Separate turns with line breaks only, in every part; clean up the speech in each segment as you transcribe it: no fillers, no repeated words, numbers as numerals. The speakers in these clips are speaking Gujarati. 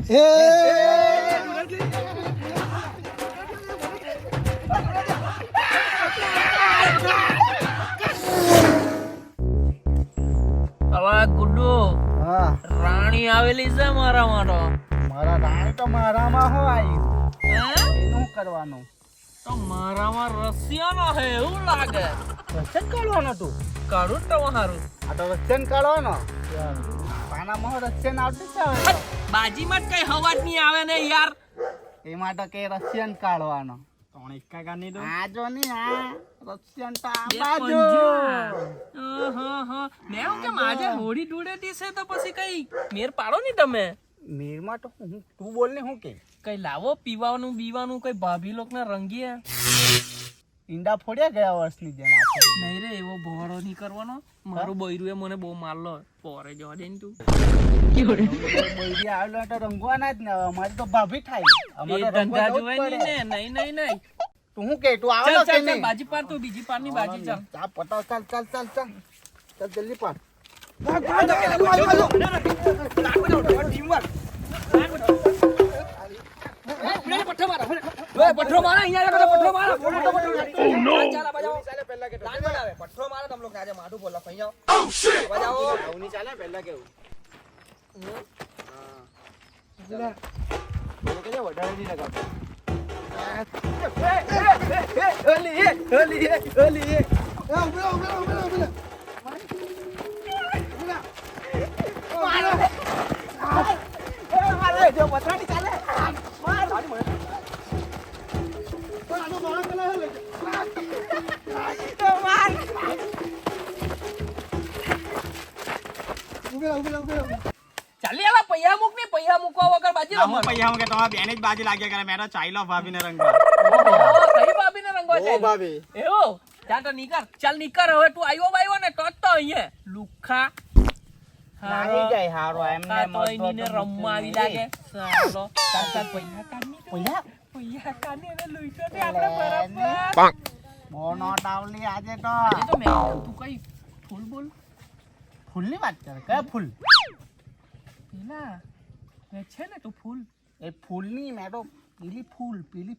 હવે ગુડ્ડુ
હા
રાણી આવેલી છે મારા માટે.
મારા રાણી તો મારામાં હોય
હે?
એનું કરવાનું
તો મારામાં રશિયાનો હે એવું લાગે.
રસ્તન કાઢવાનો તું
કાઢું જ તમારું.
આ તો રસ્તન કાઢવાનો પાનામાં રસ્તન આવતી જ આવે
બાજીમાં જ કઈ હવા જ નહીં આવે ને યાર.
એ માટે કે રશિયન કાઢવાનો
ત્રણ એકા ગાની દો
આ જો ની આ રશિયન તો આ
બે
બાજુ
પંજા. મેં એવું કેમ આજે હોળી ધૂળેટી છે તો પછી કઈ મેર પાડો ને તમે.
મેરમાં તો હું તું બોલ ને હું કે
કઈ લાવો પીવાનું બીવાનું કઈ ભાભી લોક ને રંગીએ.
ઈંડા ફોડ્યા ગયા વર્ષની જેમ આપણે
નહીં રે એવો ભોળો નહીં કરવાનો. મારું બૈરું એ મને બહુ મારલો પોરે જવા દે ને તું.
બૈરી આવેલો તો રંગવાના જ ને હવે અમારી તો ભાભી થાય
એ
અમારે તો
ધંધા
રંગવા જવું જ
જોવાય
પડે.
નહીં ને. નહીં નહીં નહીં.
તું શું કે તું આવે
ચાલ
કે
ચાલ ચાલ
નહીં
બાજી પાર તું બીજી પાર ની બાજી ચાલ.
ચા પટાવ ચાલ ચાલ ચાલ ચાલ ચાલ જલ્દી પાડ
પઠ્ઠો મારા અહીંયા પઠ્ઠો મારા.
પઠ્ઠો મારો તમ લોકો આજે માથું બોલા ફઈયા આવું નહીં ચાલે પહેલા કેવું
ચાલી આલા પૈયા મૂક ને પૈયા મૂકવા વગર બાજી
હું
રમવાનું.
પૈયા હું કે તમારા બેને જ બાજી લાગ્યા કરે મેં તો ચાઈલો ભાભીને રંગવા
ઓહો, કઈ ભાભીને રંગવા
ઓ
જાય?
ભાભી
એવું? ચાલ તો નીકળ. ચાલ નીકળ હવે તું આવ્યો બાયો ને તો જ તો અહીંયા લુખ્ખા.
લાગી જાય હારો એમને
આ તો અહીંને રમવા આવી લાગે. ચાલો ચાલ ચાલ પૈયા કાઢની તો. પૈયા કાઢની અને લૂંટો ને આપણે બરાબર.
બહુ નોટ આવલી આજે તો
એ તો મેં કીધું, તું કઈ ફૂલ બોલ
ફૂલની વાત કરે કયા ફૂલ
પેલા એ છે ને તું ફૂલ
એ ફૂલની મેં તો પીલી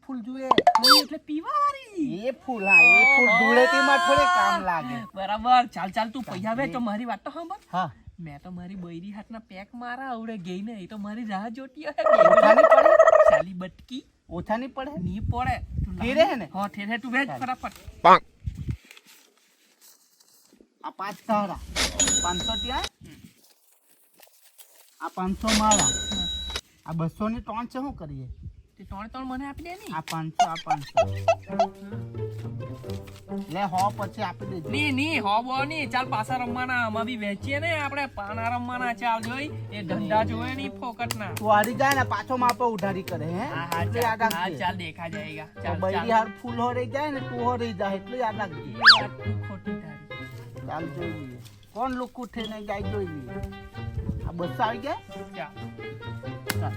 ફૂલ જોઈએ
એટલે પીવા વાળી.
એ ફૂલ હા એ ફૂલ ધૂળેટીમાં થોડી કામ લાગે
બરાબર. ચાલ ચાલ તું પૈયા વે તો મારી વાત તો સાંભળ.
હા
મેં તો મારી બૈરી હાથના પેક મારા આવડે ગઈ ને એ તો મારી રાહ જોતી હે.
ઓછાની પડે
ચાલી બટકી
ઓછાની પડે
ની પડે.
ઠેરે હે ને?
હા ઠેરે. તું વેચ ફટાફટ.
આ 5 તારા 500 ત્યાં આ 500 મારા આ 200 ની 3 છે શું કરીએ
તે ત્રણ ત્રણ મને આપી દે ની.
આ 500 આ 500 લે હો પછી આપી દેજો
ની ની હો બો ની. ચાલ પાછા રમવાના. આમાં બી વેચીએ ને આપણે પાના રમવાના. ચાલ જોઈ એ ધંધા જોવે ની ફોકટના.
તું હારી જાય ને પાછો માપો ઉધારી કરે હે
હા હા
એટલે યાદ
ચાલ. હા
રાખજે
ચાલ દેખા જાયગા.
તો
ચાલ
બૈરી
ચાલ.
હાર ફૂલ હો રહી જાય ને તું હો રહી જાય એટલે યાદ રાખજે
એ વાત તું ખોટી તારી.
ચાલ જોઈ લઈએ કોણ લુકુ થઈને જાય જોઈ લઈએ આ 200 આવી ગયા
ચાલ.
ચાલ.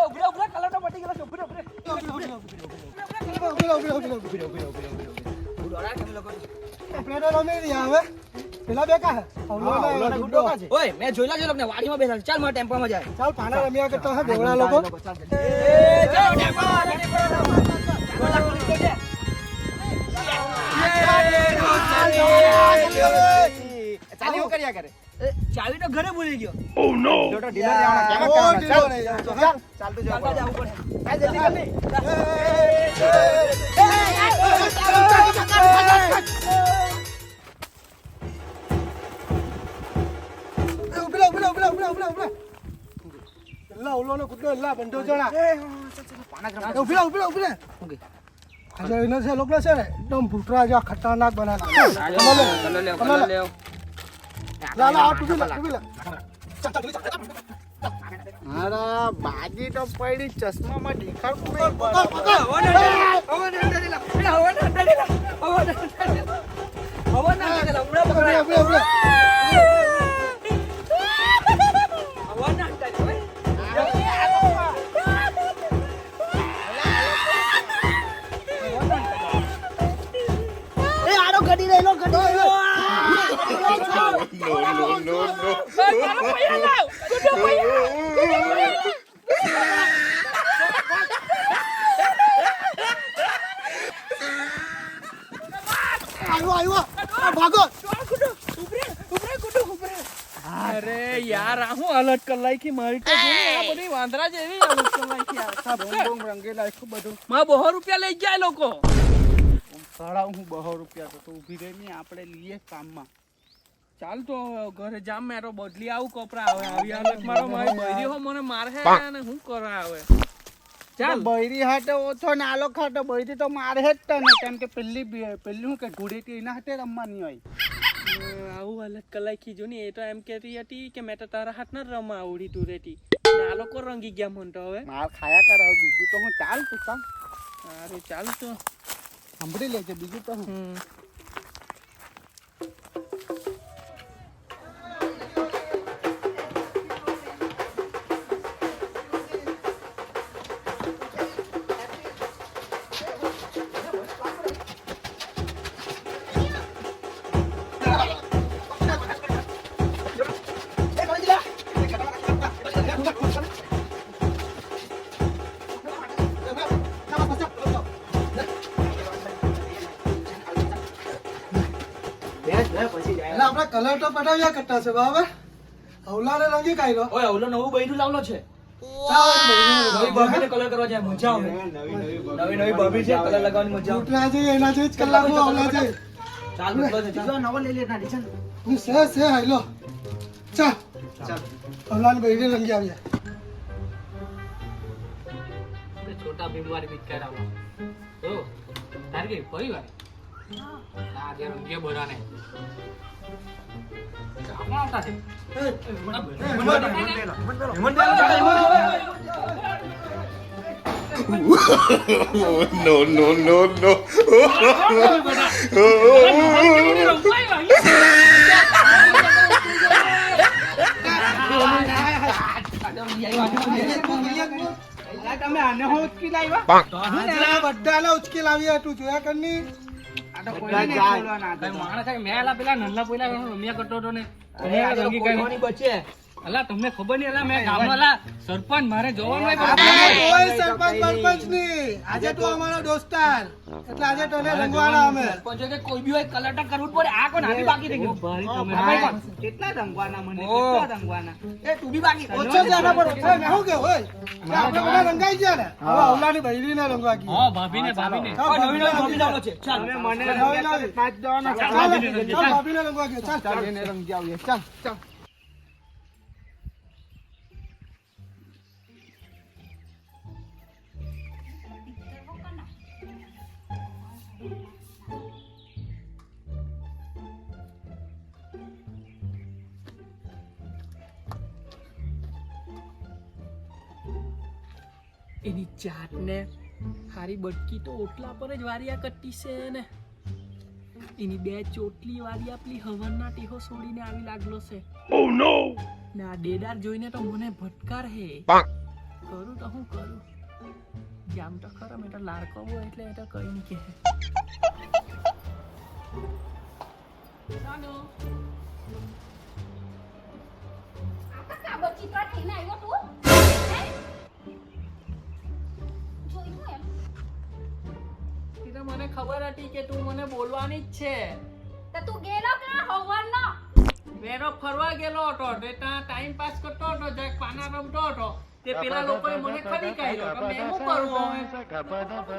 ઉભરે ઉભરે કલર તો પટી ગયો છે. ઉભરે ઉભરે.
ઓય મેં જોઈલા છે લોકોને વાડીમાં બેઠા છે. ચાલ મારા ટેમ્પામાં જાય
ચાલ પાના રમ્યા કરતા હે બેવડા લોકો
ચાલી હું કર્યા કરે
ચાવી તો ઘરે ભૂલી ગયો.
જોટો ડીલર જવાના કેમ કરવાના ચાલ ચાલ તું
ચાલતા
જાવ
જવું પડે.
ચાલ જલ્દી જલ્દી
ખતરનાક બનાવે
અરે બાજી તો પડી ચશ્મામાં દેખાડતું નહીં
No, no, no. ચાલો પૈયા લાવ ગુડો પૈયા
આવ્યો આ ભાગો
અરે યાર આ હું હાલત કર લાઈકી મારી તો જોની આ બધી વાંદરા જેવી હાલત કર લાઈકી યાર
બોમ રંગે લાખ્યું બધું
માં 200 રૂપિયા લઈ જાય લોકો
ભાડા હું 200 રૂપિયા તો ઊભી રહી ને આપણે લઈએ કામમાં
ચાલ તો ઘરે જામ મેરો બદલી આવું કપરા આવે આવી હાલત મારો મારી બૈરી હો મને માર હે અને હું કરા આવે
ચાલ બૈરી હાટે ઓછો નાલો ખાટો બૈરી તો મારે જ તને કેમ કે પેલી હું કે ધૂળેટી એના હાથે રમવાની હોય
આવું હાલત કલાઈકી જો ને એ તો એમ કહેતી હતી કે મેં તો તારા હાથ ના રમા આવડી તું રેતી આ લોકો રંગી ગયા મન તો હવે
માર ખાયા કરાવ બીજું તો હું ચાલ તું કામ
અરે ચાલ તો
સાંભળી લેજે બીજું તો હું
એટલે આપણે કલર તો પટાવ્યા કરતા છે બરાબર હવલાને રંગી કાઢ્યો
ઓય ઓલો નવું બૈરું લાવલો છે
ચાલ
નવી ભાભીને કલર કરવા જાય મજા આવે નવી ભાભી છે કલર લગાવવાની મજા આવે
ઉઠના છે એના જે કલાક હવલા છે
ચાલ બદલો છે ચાલ નવો લઈ લે ના ડીશન
હું સે હાઈલો ચાલ હવલાને બૈરી રંગી આવ્યા
छोटा भीम वाली पिक्चर आवला तो तार के परिवार हां दे रंगे बोराने कामा आता है
No.
તમે આને હો ઉચકી લાવ્યા
બધાને ઉચકી લાવી તું જોયા કરની
આ તો કોઈને નહીં બોલવાના
કઈ માણસ છે મેલા પેલા નલ્લા પેલા રમ્યા કરતો હતો ને
અરે આ રંગી ગઈ બચે
અલા તમને ખબર નહીં અલા મેં ગામનો અલા સરપંચ મારે જોવાનું હોય
કોઈ સરપંચ ની આજે તું અમારો દોસ્તાર એટલે આજે તને રંગવાના અમે
સરપંચ કે કોઈ બી હોય કલર કરવું પડે આ કોણ હાથી બાકી થઈ ગયું ભાઈ તમે
કેટલા રંગવાના મને કેટલા રંગવાના
એ તું બી બાકી
ઓછો છે એના પર ઓછો મેં શું કે હોય આપણે બધા રંગાઈ ગયા ને હવે અવલાની બૈરીને રંગવા ગઈ
હા ભાભીને
નવી ભાભી લાવલો છે ચાલ
તમે મને રંગ્યા પાંચ જવાના
ચાલ ભાભીને રંગવા ગયો ચાલ
ચાલ એને રંગી આવીએ ચાલ ચાલ
એની ચાટ ને હારી બટકી તો ઓટલા પર જ વારિયા કટ્ટી છે ને એની બે ચોટલી વારિયા પેલી હવનના ટેહો છોડીને આવી લાગલો છે ઓ નો ને આ ડેડાર જોઈને તો મને ભટકાર હે કરું તો હું કરું જામ તો ખરા મેં તો લાડકો હોય એટલે એ તો કઈ નહીં કે મને ખબર હતી કે તું મને બોલવાની જ છે
તો તું ગેલો કે હવનનો
મેરો ફરવા ગયેલો હતો તે ત્યાં ટાઈમ પાસ કરતો હતો જે પાના રમતો હતો તે પેલા લોકોએ મને ખરી કાઢ્યો તો મેં શું કરું હવે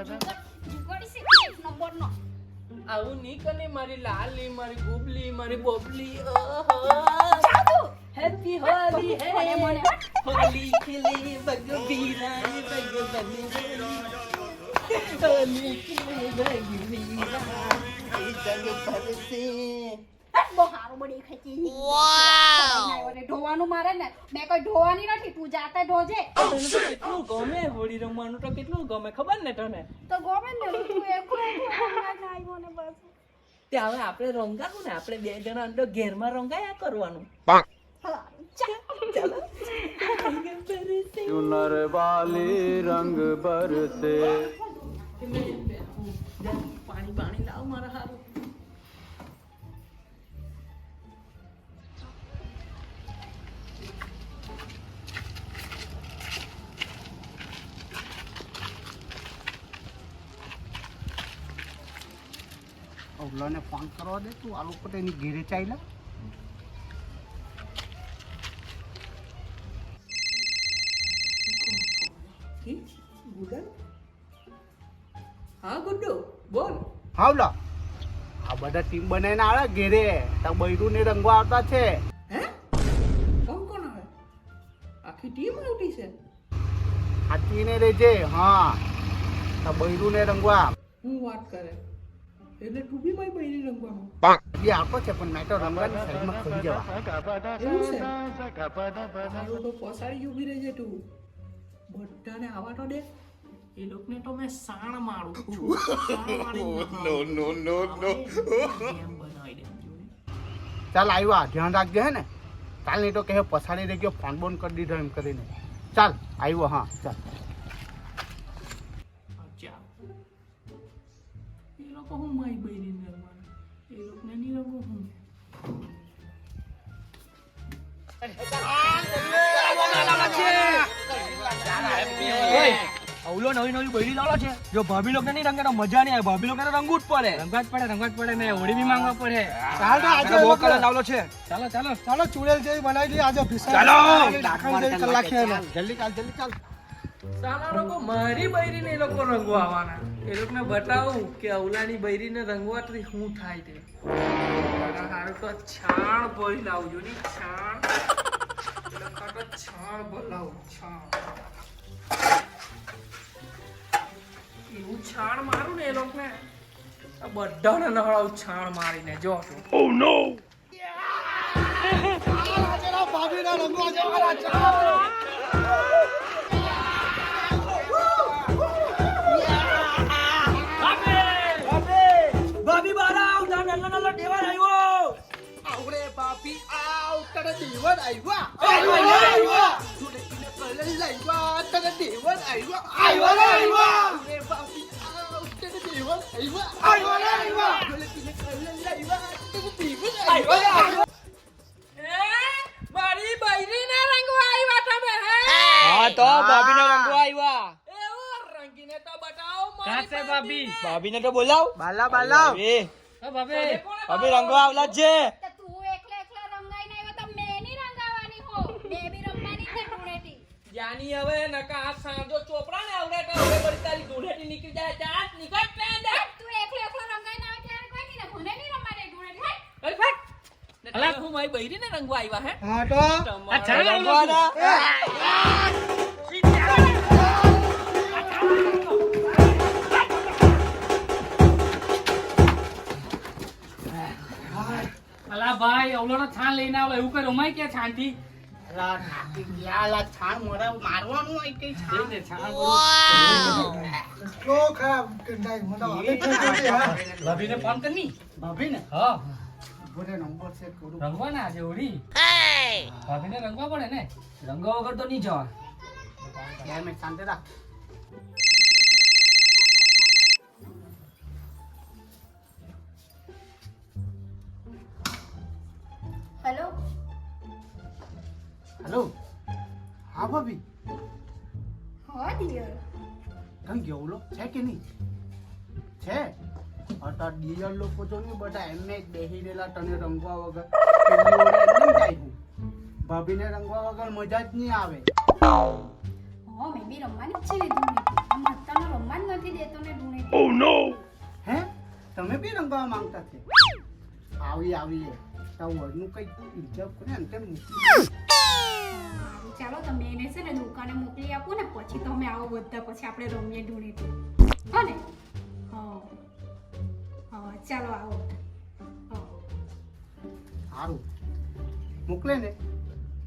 જુગડી સે નંબરનો
આવું નહીં કરે મારી લાલી મારી ગુબલી મારી બોબલી હેપી હોલી હે હોલી ખેલે બગબીરા બગબની હોલી ખેલે બગબીરા
બહુ હારું બડી ખેંચી વાવ ઢોવાનું મારે ને મેં કોઈ ઢોવાની નથી તું જાતે ઢોજે
તને તો કેટલું ગમે હોળી રમવાનું તો કેટલું ગમે ખબર ને તને
તો ગમે ને તું એકલો જાય મને બસ
તે હવે આપણે રંગાવું ને આપણે બે જણા અંદર ઘેરમાં રંગાયા કરવાનું ચાલો
ચુનર વાલી રંગ બરસે
પાણી લાવ મારા હારું
અવલાને ફોન કરવા દે તું આ લોકો તેની ઘેરે ચાલ્યા.
હા ગુડ્ડુ બોલ.
હાવલા આ બધા ટીમ બનાવીને આવે ઘેરે તો બૈરું ને રંગવા આવતા છે.
હે કોણ કોણ આવે? આખી ટીમ આવતી છે.
હાથીને રેજે. હા તો બૈરું ને રંગવા
હું વાત કરે એટલે તું બી મારી બૈરી રંગવાનો
એ આવતો છે પણ મેં તો રંગવાની સાઈડમાં ખરી જવા.
એવું છે? તારું તો પસાડી ઉભી રહી છે તું. બધાને આવા તો દે. એ લોકોને તો મેં સાણ મારું છું.
ચાલ આવ્યા ધ્યાન રાખજે હે ને. ચાલ નહીં તો કહે પછાડી રહી ગયો ફોન બોન કરી દીધો એમ કરીને. ચાલ આવ્યો. હા ચાલ.
અચ્છા એ લોકો હું મારી બૈરી રંગવાના એ લોકોને નહીં રંગો હું.
અવલો નવી નવી બૈરી લાવો છે. જો ભાભી લોકોને નહીં રંગે તો મજા નહીં આવે. ભાભી લોકોને રંગવું જ પડે. રંગવા જ પડે ને હોળી બી માંગવા પડે.
ચાલ તો આજે
બહુ કલર લાવલો છે.
ચાલો ચૂડેલ જેવી બનાવી દઈએ આજે ભીષણ.
ચાલો.
દાખલ જેવી કલાક છે એને.
જલ્દી ચાલ જલ્દી ચાલ.
સાલા લોકો મારી બૈરીને એ લોકો રંગવા આવવાના. એ લોકોને બતાવું કે અવલાની બૈરીને રંગવાથી શું થાય તે. હારું તો છાણ ભરી લાવજો ની છાણ. છાણ ભલાવું છાણ. એવું છાણ મારું ને એ લોકોને બધાને નહળાવું છાણ મારીને જો તું.
ભાભીને રંગવા જવાના. ચાલો.
ભાભી બાર આવ. નાનો નાનો દેવાર આવ્યો.
આવડે બાપી આવ તને દેવન આવ્યા. ધૂળેટીને કલર લાવ્યા તને દેવન આવ્યા. આવડે બાપી આવ તને દેવન આવ્યા. ધૂળેટીને કલર લાવ્યા તને દેવન આવ્યા.
મારી બૈરીને રંગવા આવ્યા તમે હે?
હા તો ભાભીને રંગવા આવ્યા.
એવું રંગીને તો બતાવો
કાંસે
મારી
ભાભી? ભાભીને તો બોલાવ.
બાલા બાલા.
ભાભી રંગવા આવલા જ છે.
તો તું એકલા રંગાઈને આવ્યો તો મેં નહીં રંગાવાની હો. બે બી રમવાની છે ધૂળેટી.
જાની હવે નકા આ સાંજો ચોપડા ને આવડે તો હવે બળી તારી ધૂળેટી નીકળી જાય. ચાટ નીકળ પેન દે.
તું એકલો રંગાઈને આવે ત્યારે કોઈ નહીં ને મને નહીં રમવા દે ધૂળેટી.
અરે ફટ. અલા હું મારી બૈરીને રંગવા આવ્યા હે?
હા તો
રંગવાના.
અલા ભાઈ અવલોનો છાણ લઈને આવો એવું કઈ રમાય કે છાણથી?
અલા નાટી યાલા છાણ મોઢા મારવાનું હોય કે છાણ.
જો ખરાબ કંડાઈ મને હવે થઈ ગઈ હા.
ભાભીને ફોન કરની.
ભાભી ને
હા
બોલે નંબર સેટ કરું.
રંગવાના છે ઓડી. ભાભીને રંગવા પડે ને. રંગવા વગર તો નહીં જવા.
2 મિનિટ શાંતિ રાખ.
Hello
hello. હા ભાભી
હા ડિયર.
કઈ ગયો છે કે નહીં? છે અતા ડિયર લોકો તો નહીં બધા એમને જ બેસી રહેલા તને રંગવા વગર. પેલી ઓળે એમ નહીં જાય હું. ભાભીને રંગવા વગર મજા જ નહીં આવે.
હા મેં બી રમવાની જ છે ને ધૂળેટી. આમ અત્યારનો રમવા જ નથી દેતો ને ધૂળેટી.
હે તમે બી રંગવા માંગતા છે? આવીએ તો વળનું કઈ ઇજ્જત કરે ને તેમ મૂકી.
ચાલો તમે એને છે ને દુકાને મોકલી આપો ને પછી તમે આવો બધા પછી આપણે રમીએ ધૂળેટી. હા ને? હા હા ચાલો આવો. હા
સારું મોકલે ને.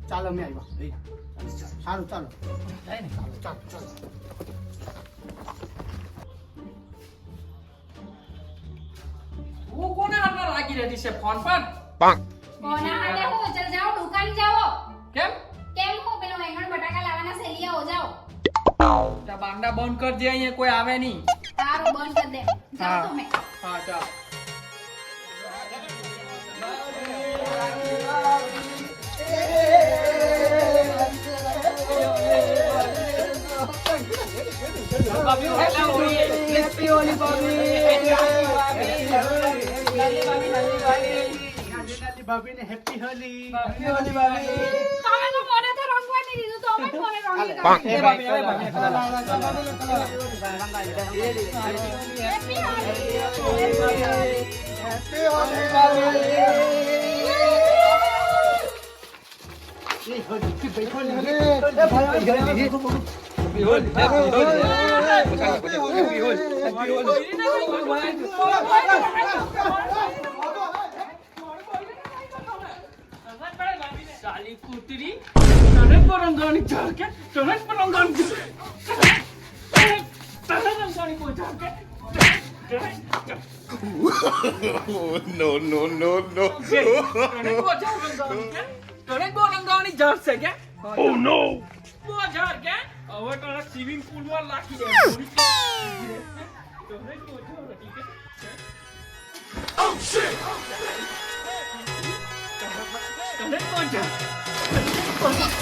ચાલો અમે આવ્યા. સારું ચાલો. ચાલો.
હું કોના હાથમાં લાગી રહી છે ફોન પર?
કોના હાથે હું ચલ જાઓ દુકાન જાઓ.
કેમ?
કેમ હો પેલો વેંગણ બટાકા લાવવાના છે લઈ આવો જાઓ.
તા બાંડા બંધ કરજે અહીંયા કોઈ આવે નહીં.
સારું બંધ કરી દે. જાઓ તમે.
હા ચાલ. ભાભી
ભાભીને હેપી હોલી.
Happy Holi, ભાભી.
તમે તો મને તો રંગવા નહીં દીધું તો અમે જ મને રંગી
હાલે.
કાઢ્યું.
એ ભાભી, એ ભાભી.
Happy Holi.
હેપી હોલી ભાભી.
એ હોલી, ભાઈ Holi.
Happy Holi, Happy Holi. Happy Holi, Happy Holi.
સાલી કૂતરી તને પરંગાની ચાલ કે તને પરંગાની તને રંગાની કોઈ ચાલ કે
No, no, no, no.
તને કો ચાલ રંગાની કે તને કો રંગાની ચાલ છે કે ઓ નો કો ચાલ કે હવે તને સ્વિમિંગ પૂલ માં લાખી દે તને કો ચાલ હતી કે ઓ શિટ તને કો ચાલ તને કો ચાલ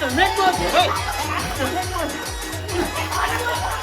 તને કો ચાલ